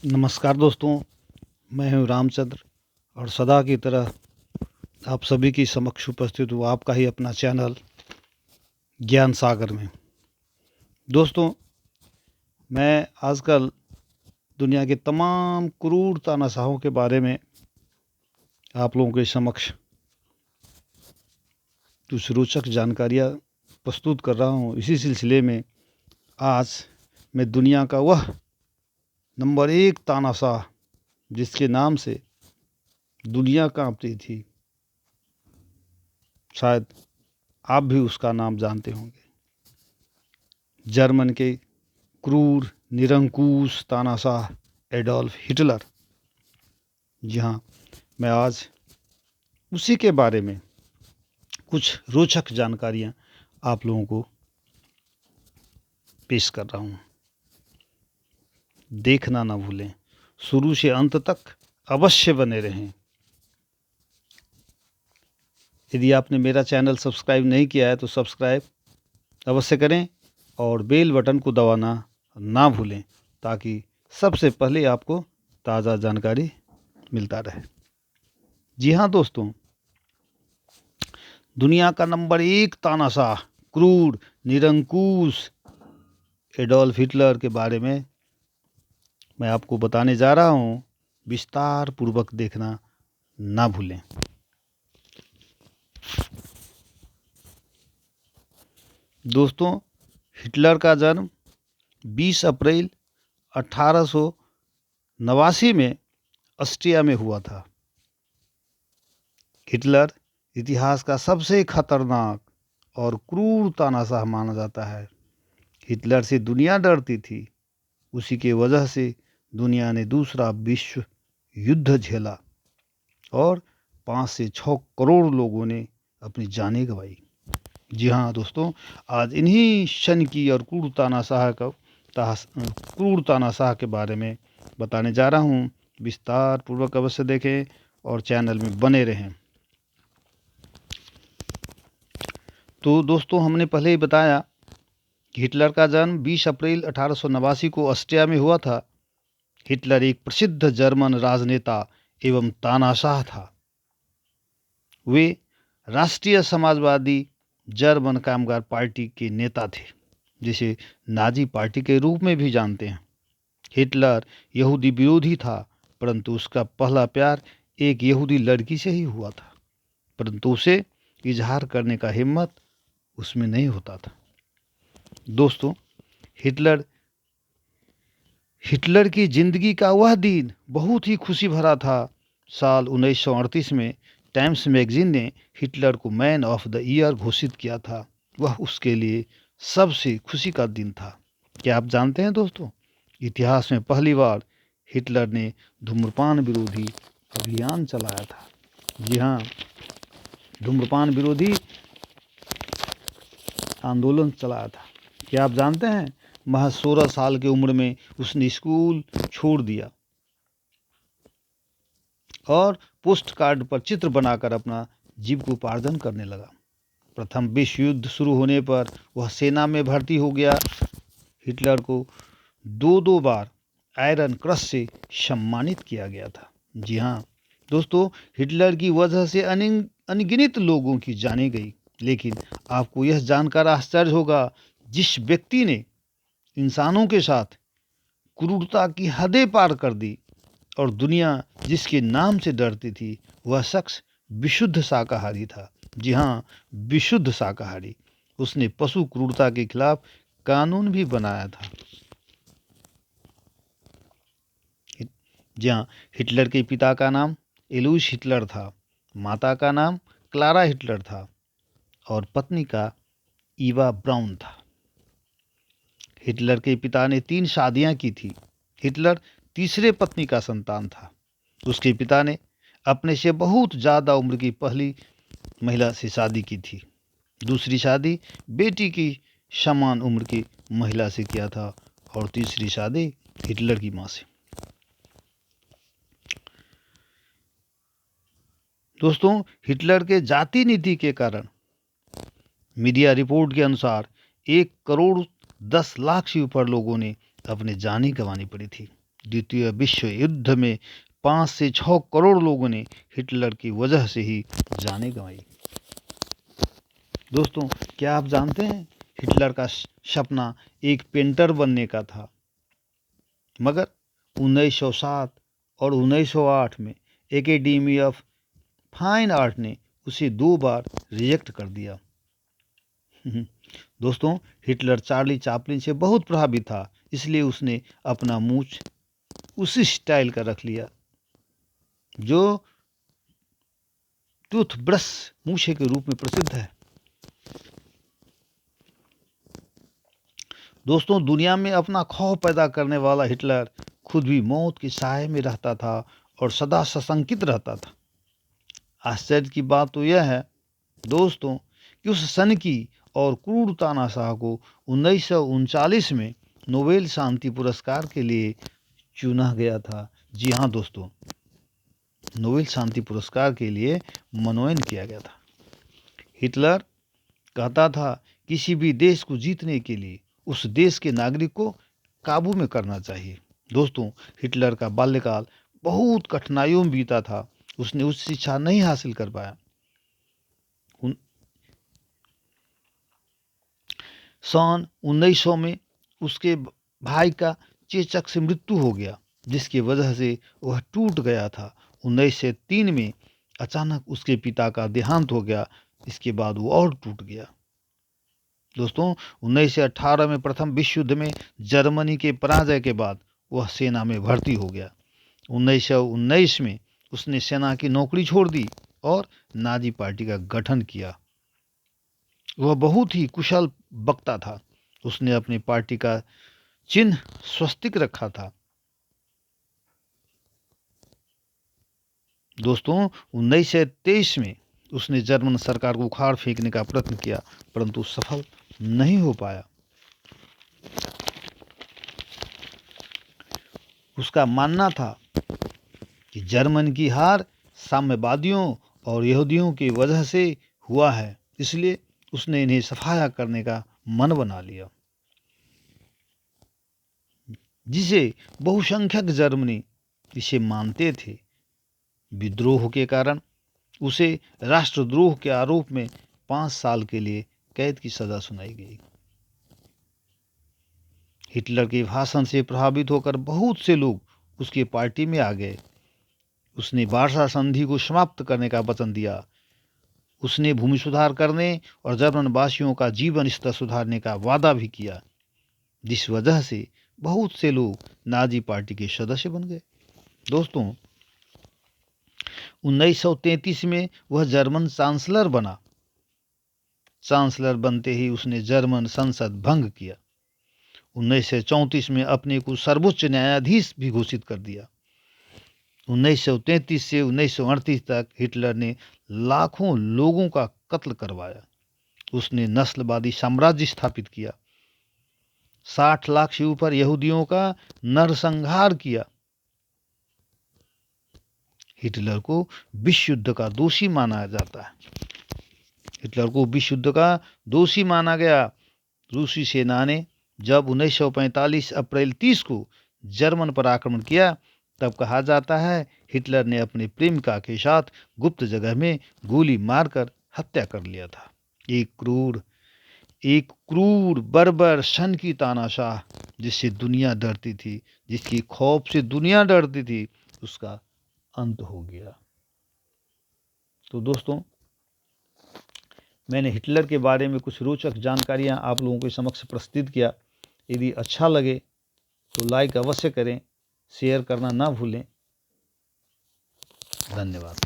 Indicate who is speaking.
Speaker 1: नमस्कार दोस्तों, मैं हूँ रामचंद्र और सदा की तरह आप सभी की समक्ष उपस्थित हूँ आपका ही अपना चैनल ज्ञान सागर में। दोस्तों, मैं आजकल दुनिया के तमाम क्रूर तानाशाहों के बारे में आप लोगों के समक्ष कुछ रोचक जानकारियाँ प्रस्तुत कर रहा हूँ। इसी सिलसिले में आज मैं दुनिया का वह नंबर 1 तानाशाह जिसके नाम से दुनिया कांपती थी, शायद आप भी उसका नाम जानते होंगे। जर्मन के क्रूर निरंकुश तानाशाह एडोल्फ हिटलर। जी हाँ, मैं आज उसी के बारे में कुछ रोचक जानकारियाँ आप लोगों को पेश कर रहा हूँ। देखना ना भूलें, शुरू से अंत तक अवश्य बने रहें। यदि आपने मेरा चैनल सब्सक्राइब नहीं किया है तो सब्सक्राइब अवश्य करें और बेल बटन को दबाना ना भूलें ताकि सबसे पहले आपको ताज़ा जानकारी मिलता रहे। जी हाँ दोस्तों, दुनिया का नंबर 1 तानाशाह क्रूर निरंकुश एडोल्फ हिटलर के बारे में मैं आपको बताने जा रहा हूँ। विस्तार पूर्वक देखना ना भूलें। दोस्तों, हिटलर का जन्म 20 अप्रैल 1889 में ऑस्ट्रिया में हुआ था। हिटलर इतिहास का सबसे खतरनाक और क्रूर तानाशाह माना जाता है। हिटलर से दुनिया डरती थी। उसी के वजह से दुनिया ने दूसरा विश्व युद्ध झेला और 5 से 6 करोड़ लोगों ने अपनी जानें गंवाई। जी हाँ दोस्तों, आज इन्हीं शनकी और क्रूर तानाशाह के बारे में बताने जा रहा हूँ। विस्तार पूर्वक अवश्य देखें और चैनल में बने रहें। तो दोस्तों, हमने पहले ही बताया कि हिटलर का जन्म 20 अप्रैल 1889 को ऑस्ट्रिया में हुआ था। हिटलर एक प्रसिद्ध जर्मन राजनेता एवं तानाशाह था। वे राष्ट्रीय समाजवादी जर्मन कामगार पार्टी के नेता थे, जिसे नाजी पार्टी के रूप में भी जानते हैं। हिटलर यहूदी विरोधी था, परंतु उसका पहला प्यार एक यहूदी लड़की से ही हुआ था, परंतु उसे इजहार करने का हिम्मत उसमें नहीं होता था। दोस्तों, हिटलर की जिंदगी का वह दिन बहुत ही खुशी भरा था। साल 1938 में टाइम्स मैगजीन ने हिटलर को मैन ऑफ द ईयर घोषित किया था। वह उसके लिए सबसे खुशी का दिन था। क्या आप जानते हैं दोस्तों, इतिहास में पहली बार हिटलर ने धूम्रपान विरोधी अभियान चलाया था। जी हाँ, धूम्रपान विरोधी आंदोलन चलाया था। क्या आप जानते हैं, महज 16 साल की उम्र में उसने स्कूल छोड़ दिया और पोस्ट कार्ड पर चित्र बनाकर अपना जीविकोपार्जन करने लगा। प्रथम विश्व युद्ध शुरू होने पर वह सेना में भर्ती हो गया। हिटलर को दो बार आयरन क्रॉस से सम्मानित किया गया था। जी हाँ दोस्तों, हिटलर की वजह से अनगिनत लोगों की जानें गई। लेकिन आपको यह जानकर आश्चर्य होगा, जिस व्यक्ति ने इंसानों के साथ क्रूरता की हदें पार कर दी और दुनिया जिसके नाम से डरती थी, वह शख्स विशुद्ध शाकाहारी था। जी हाँ, विशुद्ध शाकाहारी। उसने पशु क्रूरता के खिलाफ कानून भी बनाया था। जी हाँ, हिटलर के पिता का नाम एलोइस हिटलर था, माता का नाम क्लारा हिटलर था और पत्नी का ईवा ब्राउन था। हिटलर के पिता ने 3 शादियां की थी। हिटलर तीसरे पत्नी का संतान था। उसके पिता ने अपने से बहुत ज़्यादा उम्र की पहली महिला से शादी की थी। दूसरी शादी बेटी की समान उम्र की महिला से किया था और तीसरी शादी हिटलर की मां से। दोस्तों, हिटलर के जाति नीति के कारण मीडिया रिपोर्ट के अनुसार 1 करोड़ 10 लाख से ऊपर लोगों ने अपनी जानें गंवानी पड़ी थी। द्वितीय विश्व युद्ध में 5 से 6 करोड़ लोगों ने हिटलर की वजह से ही जानें गंवाई। दोस्तों, क्या आप जानते हैं हिटलर का सपना एक पेंटर बनने का था, मगर 1907 और 1908 में एकेडमी ऑफ फाइन आर्ट ने उसे 2 बार रिजेक्ट कर दिया। दोस्तों, हिटलर चार्ली चैपलिन से बहुत प्रभावित था, इसलिए उसने अपना मूंछ उसी स्टाइल का रख लिया जो टूथब्रश मूछे के रूप में प्रसिद्ध है। दोस्तों, दुनिया में अपना खौफ पैदा करने वाला हिटलर खुद भी मौत की साए में रहता था और सदा सशंकित रहता था। आश्चर्य की बात तो यह है दोस्तों कि उस सन की और क्रूर तानाशाह को 1939 में नोबेल शांति पुरस्कार के लिए चुना गया था। जी हाँ दोस्तों, नोबेल शांति पुरस्कार के लिए मनोनयन किया गया था। हिटलर कहता था किसी भी देश को जीतने के लिए उस देश के नागरिक को काबू में करना चाहिए। दोस्तों, हिटलर का बाल्यकाल बहुत कठिनाइयों में बीता था। उसने उच्च शिक्षा नहीं हासिल कर पाया। सन 1900 में उसके भाई का चेचक से मृत्यु हो गया, जिसकी वजह से वह टूट गया था। 1903 में अचानक उसके पिता का देहांत हो गया। इसके बाद वो और टूट गया। दोस्तों, 1918 में प्रथम विश्व युद्ध में जर्मनी के पराजय के बाद वह सेना में भर्ती हो गया। 1919 में उसने सेना की नौकरी छोड़ दी और नाजी पार्टी का गठन किया। वह बहुत ही कुशल वक्ता था। उसने अपनी पार्टी का चिन्ह स्वस्तिक रखा था। दोस्तों, 1923 में उसने जर्मन सरकार को उखाड़ फेंकने का प्रयत्न किया, परंतु सफल नहीं हो पाया। उसका मानना था कि जर्मन की हार साम्यवादियों और यहूदियों की वजह से हुआ है, इसलिए उसने इन्हें सफाया करने का मन बना लिया, जिसे बहुसंख्यक जर्मनी इसे मानते थे। विद्रोह के कारण उसे राष्ट्रद्रोह के आरोप में 5 साल के लिए कैद की सजा सुनाई गई। हिटलर के भाषण से प्रभावित होकर बहुत से लोग उसकी पार्टी में आ गए। उसने वार्सा संधि को समाप्त करने का वचन दिया। उसने भूमि सुधार करने और जर्मन वासियों का जीवन स्तर सुधारने का वादा भी किया, जिस वजह से बहुत से लोग नाजी पार्टी के सदस्य बन गए। दोस्तों, 1933 में वह जर्मन चांसलर बना। चांसलर बनते ही उसने जर्मन संसद भंग किया। 1934 में अपने को सर्वोच्च न्यायाधीश भी घोषित कर दिया। 1933 से 1938 तक हिटलर ने लाखों लोगों का कत्ल करवाया। उसने नस्लवादी साम्राज्य स्थापित किया। 60 लाख से ऊपर यहूदियों का नरसंहार किया। हिटलर को विश्व युद्ध का दोषी माना जाता है। हिटलर को विश्व युद्ध का दोषी माना गया। रूसी सेना ने जब 1945 अप्रैल 30 को जर्मन पर आक्रमण किया, तब कहा जाता है हिटलर ने अपने प्रेमिका के साथ गुप्त जगह में गोली मारकर हत्या कर लिया था। एक क्रूर बर्बर सन की तानाशाह, जिससे दुनिया डरती थी, जिसकी खौफ से दुनिया डरती थी, उसका अंत हो गया। तो दोस्तों, मैंने हिटलर के बारे में कुछ रोचक जानकारियां आप लोगों के समक्ष प्रस्तुत किया। यदि अच्छा लगे तो लाइक अवश्य करें, शेयर करना ना भूलें। धन्यवाद।